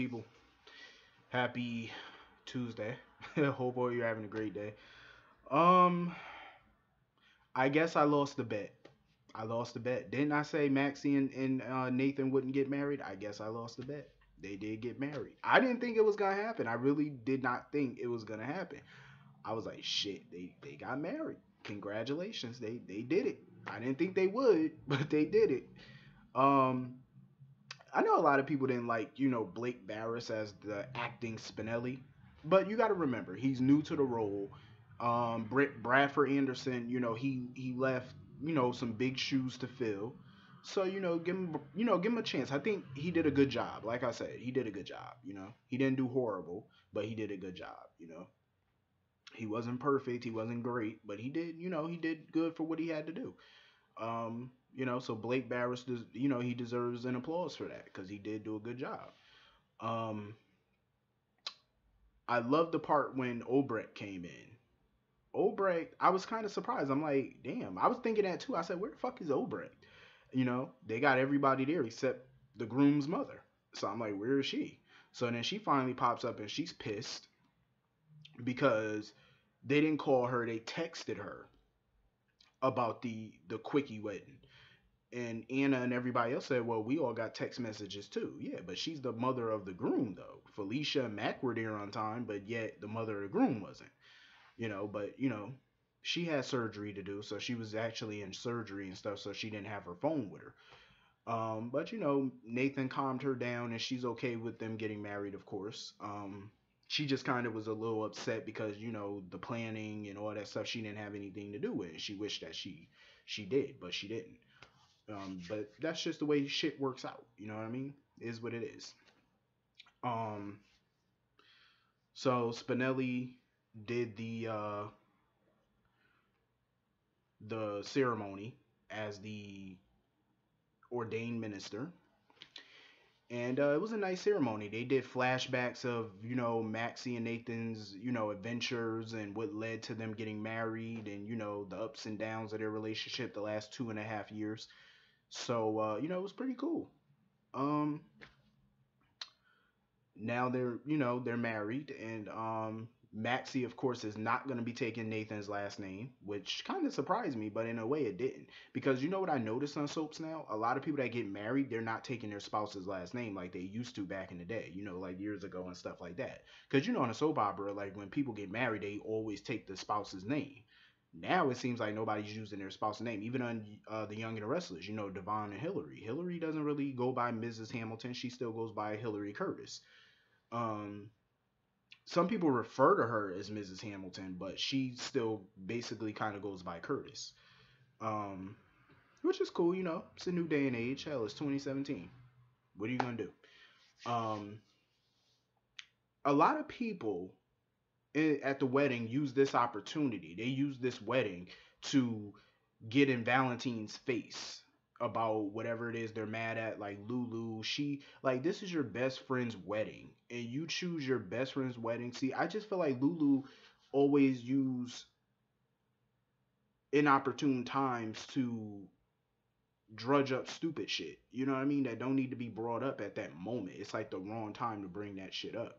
people? Happy Tuesday. Hope all you're having a great day. Um, I guess I lost the bet. I lost the bet. Didn't I say Maxie and Nathan wouldn't get married? I guess I lost the bet. They did get married. I didn't think it was gonna happen. I really did not think it was gonna happen. I was like, shit, they got married. Congratulations, they did it. I didn't think they would, but they did it. Um, I know a lot of people didn't like, Blake Barris as the acting Spinelli, but you got to remember he's new to the role. Bradford Anderson, he left, some big shoes to fill. So give him a chance. I think he did a good job. Like I said, he did a good job. He didn't do horrible, but he did a good job. He wasn't perfect, he wasn't great, but he did good for what he had to do. So Blake Barris, he deserves an applause for that because he did do a good job. Um, I love the part when Obrecht came in. Obrecht, I was kind of surprised. I'm like, damn, I was thinking that too. I said, where the fuck is Obrecht? They got everybody there except the groom's mother. So I'm like, where is she? So then she finally pops up and she's pissed because they didn't call her, they texted her about the quickie wedding. And Anna and everybody else said, well, we all got text messages too. Yeah, but she's the mother of the groom, though. Felicia and Mac were there on time, but yet the mother of the groom wasn't. But she had surgery to do, so she was actually in surgery and stuff, so she didn't have her phone with her. But Nathan calmed her down, and she's okay with them getting married, of course. She just kind of was a little upset because the planning and all that stuff she didn't have anything to do with. She wished that she did, but she didn't. But that's just the way shit works out. You know what I mean? It is what it is. Um, so Spinelli did the ceremony as the ordained minister, and it was a nice ceremony. They did flashbacks of Maxie and Nathan's adventures and what led to them getting married, and the ups and downs of their relationship the last 2.5 years. So it was pretty cool. Um, Now they're married, and Maxie of course is not going to be taking Nathan's last name, which kind of surprised me, but in a way it didn't, because you know what I noticed on soaps now, a lot of people that get married, they're not taking their spouse's last name like they used to back in the day, like years ago and stuff like that. Because on a soap opera, like when people get married, they always take the spouse's name. Now it seems like nobody's using their spouse's name. Even on The Young and the Restless, Devon and Hillary. Hillary doesn't really go by Mrs. Hamilton. She still goes by Hillary Curtis. um, some people refer to her as Mrs. Hamilton, but she still basically kind of goes by Curtis. Um, which is cool, It's a new day and age. Hell, it's 2017. What are you gonna do? Um, a lot of people at the wedding use this opportunity. They use this wedding to get in Valentine's face about whatever it is they're mad at. Like Lulu, this is your best friend's wedding, and you choose your best friend's wedding. See, I just feel like Lulu always use inopportune times to drudge up stupid shit. You know what I mean? That don't need to be brought up at that moment. It's like the wrong time to bring that shit up.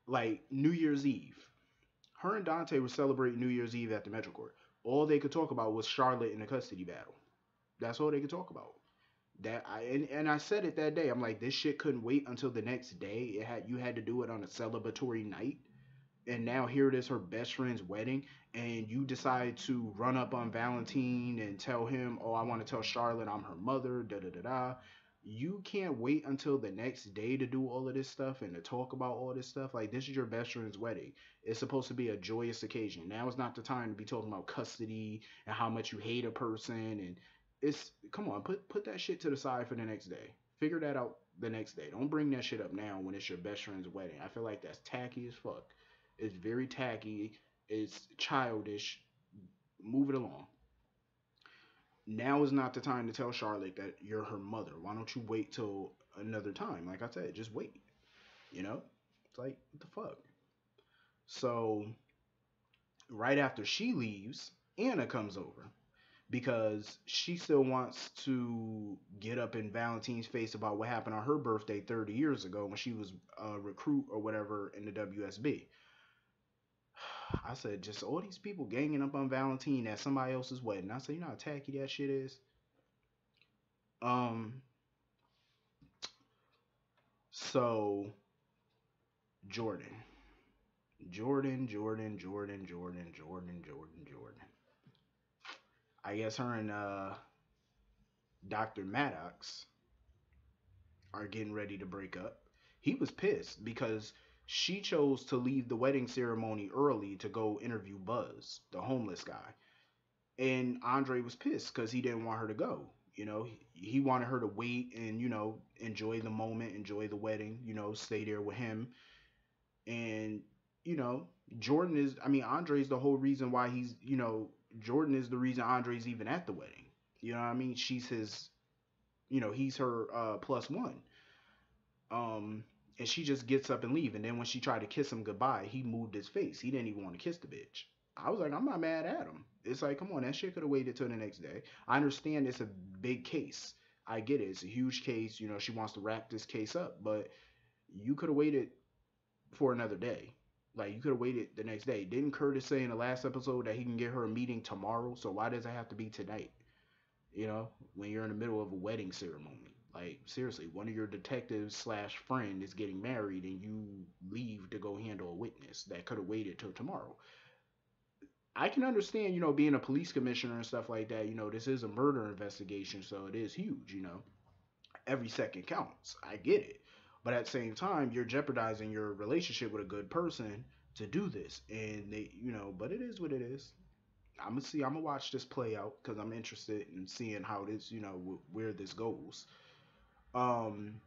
Like New Year's Eve. Her and Dante were celebrating New Year's Eve at the Metro Court. All they could talk about was Charlotte in the custody battle. That's all they could talk about. And I said it that day. I'm like, this shit couldn't wait until the next day. You had to do it on a celebratory night, and now here it is, her best friend's wedding, and you decide to run up on Valentine and tell him, oh, I want to tell Charlotte I'm her mother. Da da da da. You can't wait until the next day to do all of this stuff and to talk about all this stuff. Like, this is your best friend's wedding. It's supposed to be a joyous occasion. Now is not the time to be talking about custody and how much you hate a person. And it's, come on, put that shit to the side for the next day. Figure that out the next day. Don't bring that shit up now when it's your best friend's wedding. I feel like that's tacky as fuck. It's very tacky. It's childish. Move it along. Now is not the time to tell Charlotte that you're her mother. Why don't you wait till another time? Like I said, just wait. It's like, what the fuck? So right after she leaves, Anna comes over. because she still wants to get up in Valentine's face about what happened on her birthday 30 years ago when she was a recruit or whatever in the WSB. I said, just all these people ganging up on Valentine at somebody else's wedding. I said, you know how tacky that shit is? Um, so Jordan. Jordan. I guess her and Dr. Maddox are getting ready to break up. He was pissed because she chose to leave the wedding ceremony early to go interview Buzz, the homeless guy. And Andre was pissed because he didn't want her to go. He wanted her to wait and, enjoy the moment, enjoy the wedding, stay there with him. And, you know, Andre's the whole reason why Jordan is the reason Andre's even at the wedding. You know what I mean? He's her plus one. Um, and she just gets up and leave. And then when she tried to kiss him goodbye, he moved his face. He didn't even want to kiss the bitch. I was like, I'm not mad at him. It's like, come on, that shit could have waited till the next day. I understand it's a big case. I get it. It's a huge case. She wants to wrap this case up, but you could have waited for another day. Like, you could have waited the next day. Didn't Curtis say in the last episode that he can get her a meeting tomorrow? So why does it have to be tonight? When you're in the middle of a wedding ceremony. Like, seriously, one of your detectives slash friend is getting married and you leave to go handle a witness that could have waited till tomorrow. I can understand, being a police commissioner and stuff like that, this is a murder investigation, so it is huge. Every second counts. I get it. But at the same time, you're jeopardizing your relationship with a good person to do this. And but it is what it is. I'm gonna watch this play out because I'm interested in seeing how this, where this goes. Um,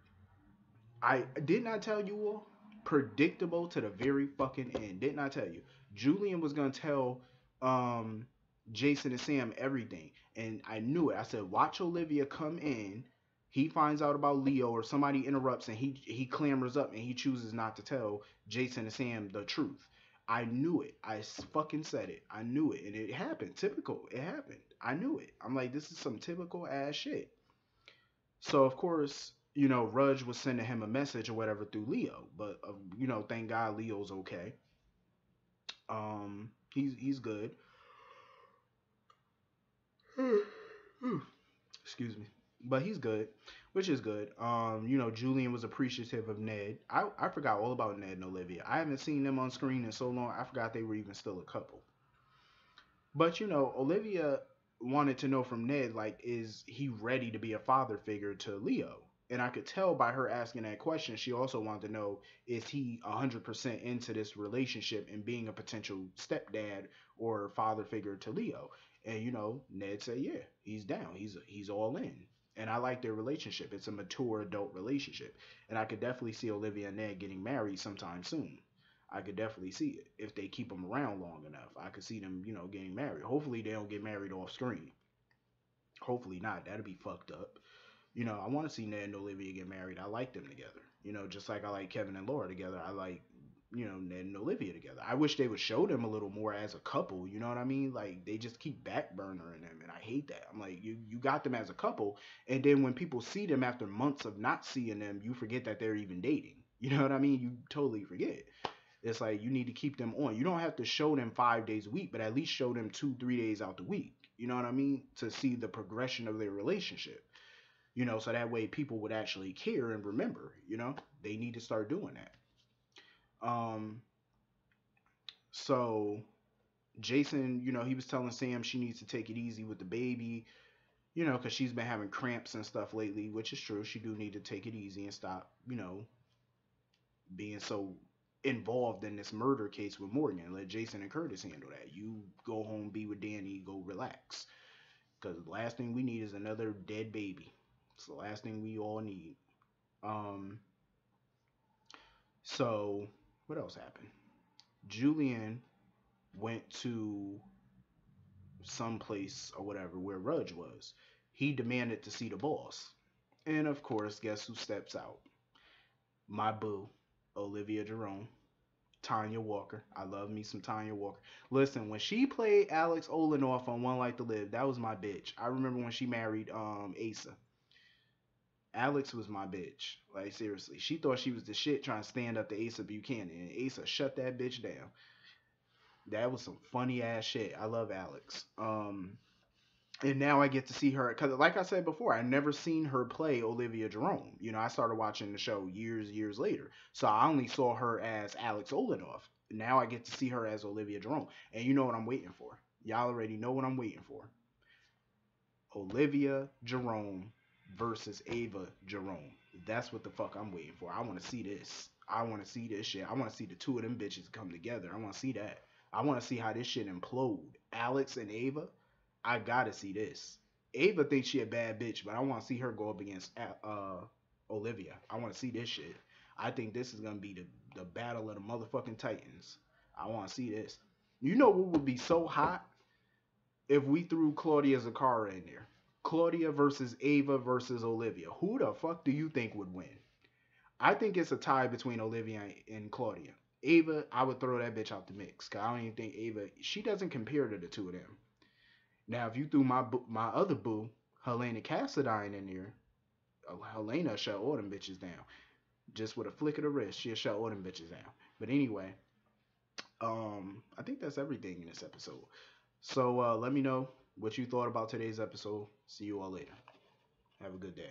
I did not tell you all, predictable to the very fucking end. Didn't I tell you? Julian was gonna tell um Jason and Sam everything, and I knew it. I said, watch Olivia come in. He finds out about Leo, or somebody interrupts, and he clamors up, and he chooses not to tell Jason and Sam the truth. I knew it. I fucking said it. I knew it, and it happened. Typical. It happened. I knew it. I'm like, this is some typical ass shit. So of course, Rudge was sending him a message or whatever through Leo, but thank God Leo's okay. He's good. Excuse me, but he's good, which is good. Julian was appreciative of Ned. I forgot all about Ned and Olivia. I haven't seen them on screen in so long. I forgot they were even still a couple. But Olivia wanted to know from Ned, like, is he ready to be a father figure to Leo? And I could tell by her asking that question, she also wanted to know, is he 100% into this relationship and being a potential stepdad or father figure to Leo? And Ned said, yeah, he's down. He's all in. And I like their relationship. It's a mature adult relationship. And I could definitely see Olivia and Ned getting married sometime soon. I could definitely see it if they keep them around long enough. I could see them, getting married. Hopefully they don't get married off screen. Hopefully not. That'd be fucked up. I want to see Ned and Olivia get married. I like them together. Just like I like Kevin and Laura together. I like, Ned and Olivia together. I wish they would show them a little more as a couple. You know what I mean? Like, they just keep backburnering them, and I hate that. I'm like, you got them as a couple, and then when people see them after months of not seeing them, you forget that they're even dating. You know what I mean? You totally forget. It's like, you need to keep them on. You don't have to show them 5 days a week, but at least show them 2, 3 days out the week. You know what I mean? To see the progression of their relationship. So that way people would actually care and remember. They need to start doing that. Um, so Jason, he was telling Sam she needs to take it easy with the baby, because she's been having cramps and stuff lately, which is true. She do need to take it easy and stop, being so involved in this murder case with Morgan. Let Jason and Curtis handle that. You go home, be with Danny, go relax. Because the last thing we need is another dead baby. It's the last thing we all need. Um, so what else happened? Julian went to some place or whatever where Rudge was. He demanded to see the boss. And of course, guess who steps out? My boo, Olivia Jerome. Tanya Walker. I love me some Tanya Walker. Listen, when she played Alex Olenoff on One Life to Live, that was my bitch. I remember when she married Asa. Alex was my bitch. Like seriously, she thought she was the shit trying to stand up to Asa Buchanan, and Asa shut that bitch down. That was some funny ass shit. I love Alex. And now I get to see her because, like I said before, I never seen her play Olivia Jerome. You know, I started watching the show years later, so I only saw her as Alex Olenoff. Now I get to see her as Olivia Jerome, and you know what I'm waiting for. Y'all already know what I'm waiting for. Olivia Jerome versus Ava Jerome. That's what the fuck I'm waiting for. I want to see this. I want to see this shit. I want to see the two of them bitches come together. I want to see that. I want to see how this shit implode. Alex and Ava. I gotta see this. Ava thinks she a bad bitch, but I want to see her go up against Olivia. I want to see this shit. I think this is gonna be the battle of the motherfucking titans. I want to see this. You know what would be so hot if we threw Claudia Zakara in there? Claudia versus Ava versus Olivia. Who the fuck do you think would win? I think it's a tie between Olivia and Claudia. Ava, I would throw that bitch out the mix. Cause I don't even think Ava. She doesn't compare to the two of them. Now, if you threw my other boo, Helena Cassadine, in there, Helena shut all them bitches down. Just with a flick of the wrist, she'll shut all them bitches down. But anyway, I think that's everything in this episode. So let me know what you thought about today's episode. See you all later. Have a good day.